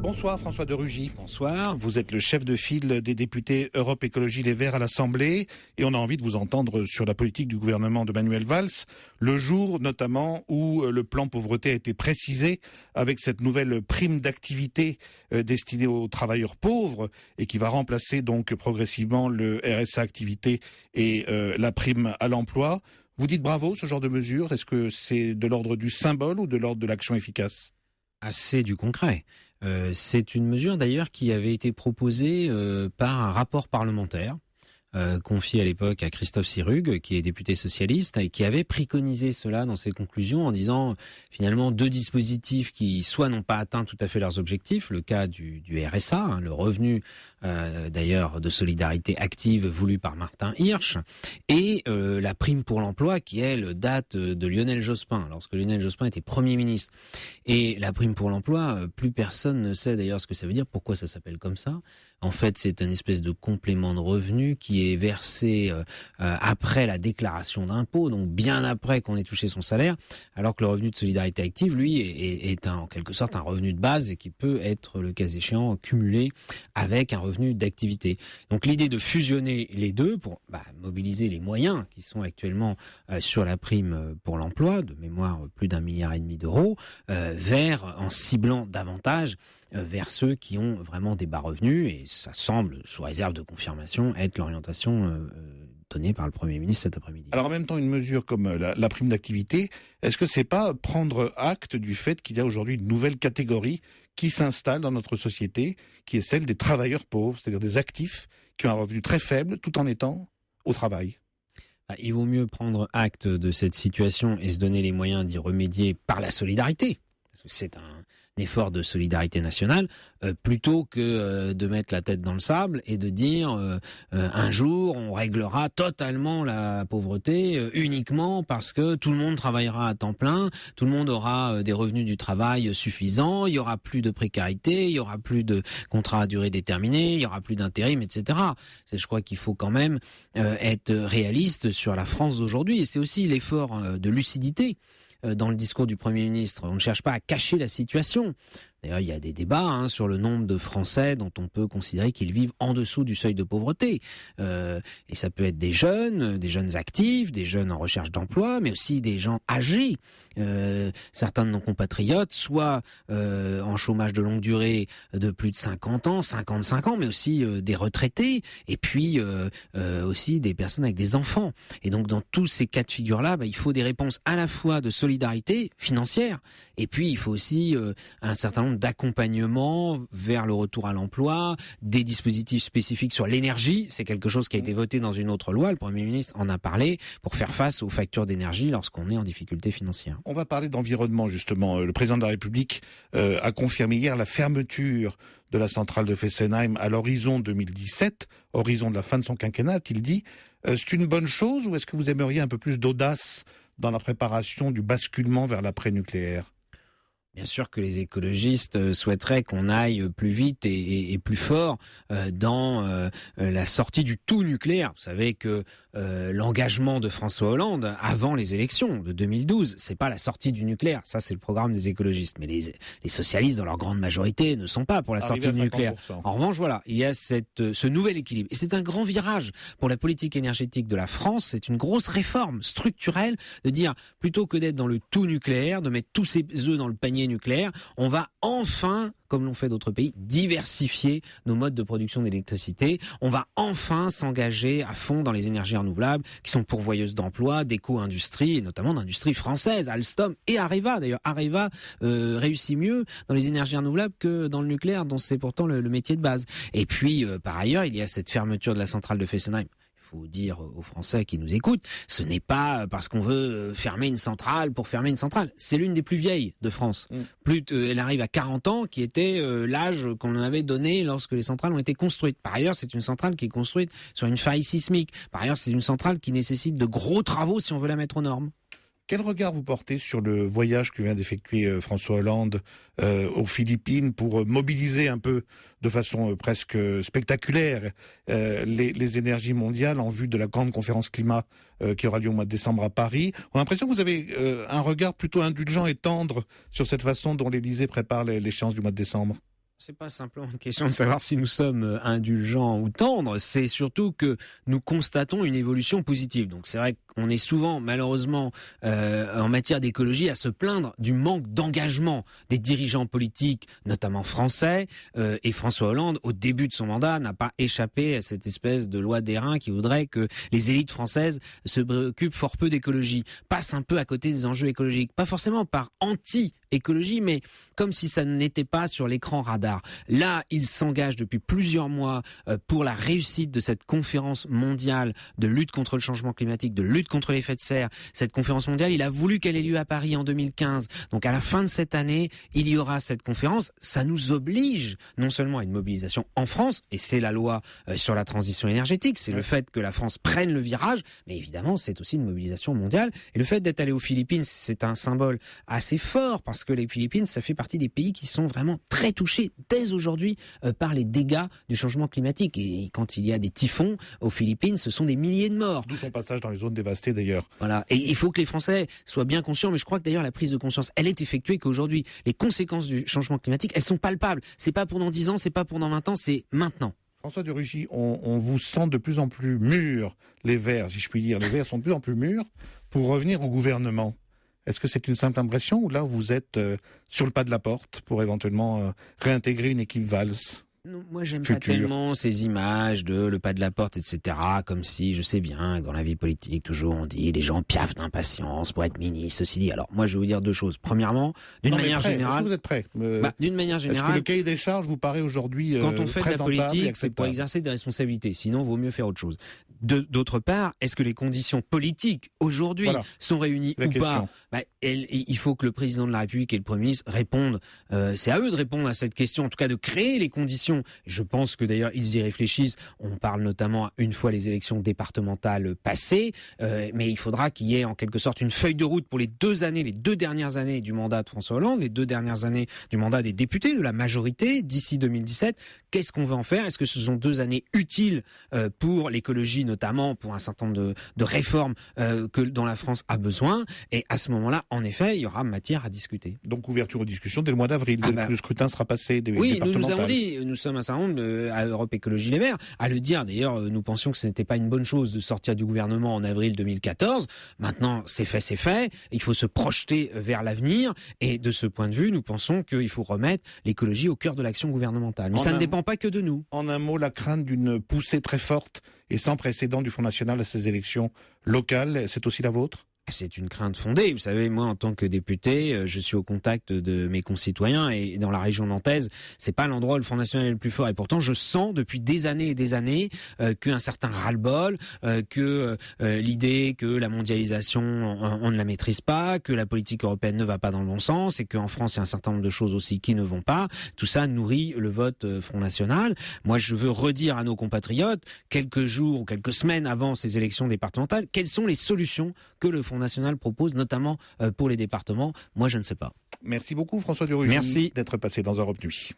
Bonsoir François de Rugy. Bonsoir. Vous êtes le chef de file des députés Europe Écologie Les Verts à l'Assemblée et on a envie de vous entendre sur la politique du gouvernement de Manuel Valls, le jour notamment où le plan pauvreté a été précisé avec cette nouvelle prime d'activité destinée aux travailleurs pauvres et qui va remplacer donc progressivement le RSA activité et la prime à l'emploi. Vous dites bravo, ce genre de mesure. Est-ce que c'est de l'ordre du symbole ou de l'ordre de l'action efficace ? C'est du concret. C'est une mesure d'ailleurs qui avait été proposée par un rapport parlementaire confié à l'époque à Christophe Sirugue, qui est député socialiste, et qui avait préconisé cela dans ses conclusions en disant finalement deux dispositifs qui soit n'ont pas atteint tout à fait leurs objectifs, le cas du RSA, le revenu d'ailleurs de solidarité active voulu par Martin Hirsch, et la prime pour l'emploi qui elle date de Lionel Jospin, lorsque Lionel Jospin était Premier ministre. Et la prime pour l'emploi, plus personne ne sait d'ailleurs ce que ça veut dire, pourquoi ça s'appelle comme ça. En fait, c'est une espèce de complément de revenu qui est versé après la déclaration d'impôt, donc bien après qu'on ait touché son salaire, alors que le revenu de solidarité active, lui, est en quelque sorte un revenu de base et qui peut être, le cas échéant, cumulé avec un revenu d'activité. Donc l'idée de fusionner les deux pour mobiliser les moyens qui sont actuellement sur la prime pour l'emploi, de mémoire plus d'1,5 milliard d'euros, en ciblant davantage vers ceux qui ont vraiment des bas revenus, et ça semble, sous réserve de confirmation, être l'orientation donnée par le Premier ministre cet après-midi. Alors en même temps, une mesure comme la prime d'activité, est-ce que c'est pas prendre acte du fait qu'il y a aujourd'hui une nouvelle catégorie qui s'installe dans notre société, qui est celle des travailleurs pauvres, c'est-à-dire des actifs qui ont un revenu très faible tout en étant au travail ? Il vaut mieux prendre acte de cette situation et se donner les moyens d'y remédier par la solidarité, parce que c'est un effort de solidarité nationale, plutôt que de mettre la tête dans le sable et de dire un jour on réglera totalement la pauvreté uniquement parce que tout le monde travaillera à temps plein, tout le monde aura des revenus du travail suffisants, il y aura plus de précarité, il y aura plus de contrats à durée déterminée, il y aura plus d'intérim, etc. Je crois qu'il faut quand même être réaliste sur la France d'aujourd'hui, et c'est aussi l'effort de lucidité dans le discours du Premier ministre. On ne cherche pas à cacher la situation. D'ailleurs, il y a des débats sur le nombre de Français dont on peut considérer qu'ils vivent en dessous du seuil de pauvreté. Et ça peut être des jeunes actifs, des jeunes en recherche d'emploi, mais aussi des gens âgés. Certains de nos compatriotes, soit en chômage de longue durée de plus de 50 ans, 55 ans, mais aussi des retraités, et puis aussi des personnes avec des enfants. Et donc, dans tous ces cas de figure-là, il faut des réponses à la fois de solidarité financière, et puis il faut aussi un certain nombre d'accompagnement vers le retour à l'emploi, des dispositifs spécifiques sur l'énergie. C'est quelque chose qui a été voté dans une autre loi, le Premier ministre en a parlé, pour faire face aux factures d'énergie lorsqu'on est en difficulté financière. On va parler d'environnement justement. Le président de la République a confirmé hier la fermeture de la centrale de Fessenheim à l'horizon 2017, horizon de la fin de son quinquennat, a-t-il dit. C'est une bonne chose ou est-ce que vous aimeriez un peu plus d'audace dans la préparation du basculement vers l'après-nucléaire ? Bien sûr que les écologistes souhaiteraient qu'on aille plus vite et plus fort dans la sortie du tout nucléaire. Vous savez que l'engagement de François Hollande avant les élections de 2012, c'est pas la sortie du nucléaire. Ça, c'est le programme des écologistes. Mais les socialistes, dans leur grande majorité, ne sont pas pour la sortie du nucléaire. En revanche, voilà, il y a ce nouvel équilibre. Et c'est un grand virage pour la politique énergétique de la France. C'est une grosse réforme structurelle de dire, plutôt que d'être dans le tout nucléaire, de mettre tous ses œufs dans le panier nucléaire, on va enfin, comme l'ont fait d'autres pays, diversifier nos modes de production d'électricité. On va enfin s'engager à fond dans les énergies renouvelables qui sont pourvoyeuses d'emplois, d'éco-industrie, et notamment d'industrie française, Alstom et Areva. D'ailleurs, Areva réussit mieux dans les énergies renouvelables que dans le nucléaire, dont c'est pourtant le métier de base. Et puis, par ailleurs, il y a cette fermeture de la centrale de Fessenheim. Il faut dire aux Français qui nous écoutent, ce n'est pas parce qu'on veut fermer une centrale pour fermer une centrale. C'est l'une des plus vieilles de France. Elle arrive à 40 ans, qui était l'âge qu'on avait donné lorsque les centrales ont été construites. Par ailleurs, c'est une centrale qui est construite sur une faille sismique. Par ailleurs, c'est une centrale qui nécessite de gros travaux si on veut la mettre aux normes. Quel regard vous portez sur le voyage que vient d'effectuer François Hollande aux Philippines pour mobiliser un peu de façon presque spectaculaire les énergies mondiales en vue de la grande conférence climat qui aura lieu au mois de décembre à Paris? On a l'impression que vous avez un regard plutôt indulgent et tendre sur cette façon dont l'Élysée prépare l'échéance du mois de décembre. C'est pas simplement une question de savoir si nous sommes indulgents ou tendres, c'est surtout que nous constatons une évolution positive. Donc c'est vrai qu'on est souvent, malheureusement, en matière d'écologie, à se plaindre du manque d'engagement des dirigeants politiques, notamment français. Et François Hollande, au début de son mandat, n'a pas échappé à cette espèce de loi d'airain qui voudrait que les élites françaises se préoccupent fort peu d'écologie, passent un peu à côté des enjeux écologiques. Pas forcément par anti-écologie, mais comme si ça n'était pas sur l'écran radar. Là, il s'engage depuis plusieurs mois pour la réussite de cette conférence mondiale de lutte contre le changement climatique, de lutte contre l'effet de serre. Cette conférence mondiale, il a voulu qu'elle ait lieu à Paris en 2015. Donc à la fin de cette année, il y aura cette conférence. Ça nous oblige non seulement à une mobilisation en France, et c'est la loi sur la transition énergétique, c'est le fait que la France prenne le virage, mais évidemment, c'est aussi une mobilisation mondiale. Et le fait d'être allé aux Philippines, c'est un symbole assez fort, parce que les Philippines, ça fait partie des pays qui sont vraiment très touchés dès aujourd'hui par les dégâts du changement climatique. Et quand il y a des typhons aux Philippines, ce sont des milliers de morts. D'où son passage dans les zones dévastées d'ailleurs. Voilà. Et il faut que les Français soient bien conscients, mais je crois que d'ailleurs la prise de conscience, elle est effectuée qu'aujourd'hui, les conséquences du changement climatique, elles sont palpables. C'est pas pour dans 10 ans, c'est pas pour dans 20 ans, c'est maintenant. François de Rugy, on vous sent de plus en plus mûr, les Verts, si je puis dire. Les Verts sont de plus en plus mûrs pour revenir au gouvernement. Est-ce que c'est une simple impression ou là vous êtes sur le pas de la porte pour éventuellement réintégrer une équipe Valls? Non, moi, j'aime pas tellement ces images de le pas de la porte, etc. Comme si, je sais bien, dans la vie politique, toujours on dit les gens piaffent d'impatience pour être ministre, ceci dit. Alors, moi, je vais vous dire deux choses. Premièrement, d'une manière générale... Est-ce que vous êtes prêt? D'une manière générale... Est-ce que le cahier des charges vous paraît aujourd'hui quand on fait de la politique, c'est pour exercer des responsabilités. Sinon, il vaut mieux faire autre chose. D'autre part, est-ce que les conditions politiques, aujourd'hui, sont réunies ou pas? Il faut que le président de la République et le Premier ministre répondent. C'est à eux de répondre à cette question, en tout cas de créer les conditions. Je pense que d'ailleurs ils y réfléchissent. On parle notamment une fois les élections départementales passées, mais il faudra qu'il y ait en quelque sorte une feuille de route pour les deux dernières années du mandat de François Hollande, les 2 dernières années du mandat des députés, de la majorité d'ici 2017. Qu'est-ce qu'on veut en faire? Est-ce que ce sont 2 années utiles pour l'écologie, notamment pour un certain nombre de réformes dont la France a besoin? Et à ce moment-là, en effet, il y aura matière à discuter. Donc ouverture aux discussions dès le mois d'avril, dès que le scrutin sera passé. Oui, nous avons dit, nous sommes un certain nombre à Europe Écologie Les Verts à le dire. D'ailleurs, nous pensions que ce n'était pas une bonne chose de sortir du gouvernement en avril 2014. Maintenant, c'est fait, c'est fait. Il faut se projeter vers l'avenir. Et de ce point de vue, nous pensons qu'il faut remettre l'écologie au cœur de l'action gouvernementale. Mais ça ne dépend pas que de nous. En un mot, la crainte d'une poussée très forte et sans précédent du Front National à ces élections locales, c'est aussi la vôtre? C'est une crainte fondée. Vous savez, moi, en tant que député, je suis au contact de mes concitoyens et dans la région nantaise, c'est pas l'endroit où le Front National est le plus fort. Et pourtant, je sens depuis des années et des années qu'un certain ras-le-bol, que l'idée que la mondialisation, on ne la maîtrise pas, que la politique européenne ne va pas dans le bon sens et qu'en France, il y a un certain nombre de choses aussi qui ne vont pas. Tout ça nourrit le vote Front National. Moi, je veux redire à nos compatriotes, quelques jours ou quelques semaines avant ces élections départementales, quelles sont les solutions que le Front National propose, notamment pour les départements. Moi, je ne sais pas. Merci beaucoup, François de Rugy, d'être passé dans Europe Nuit.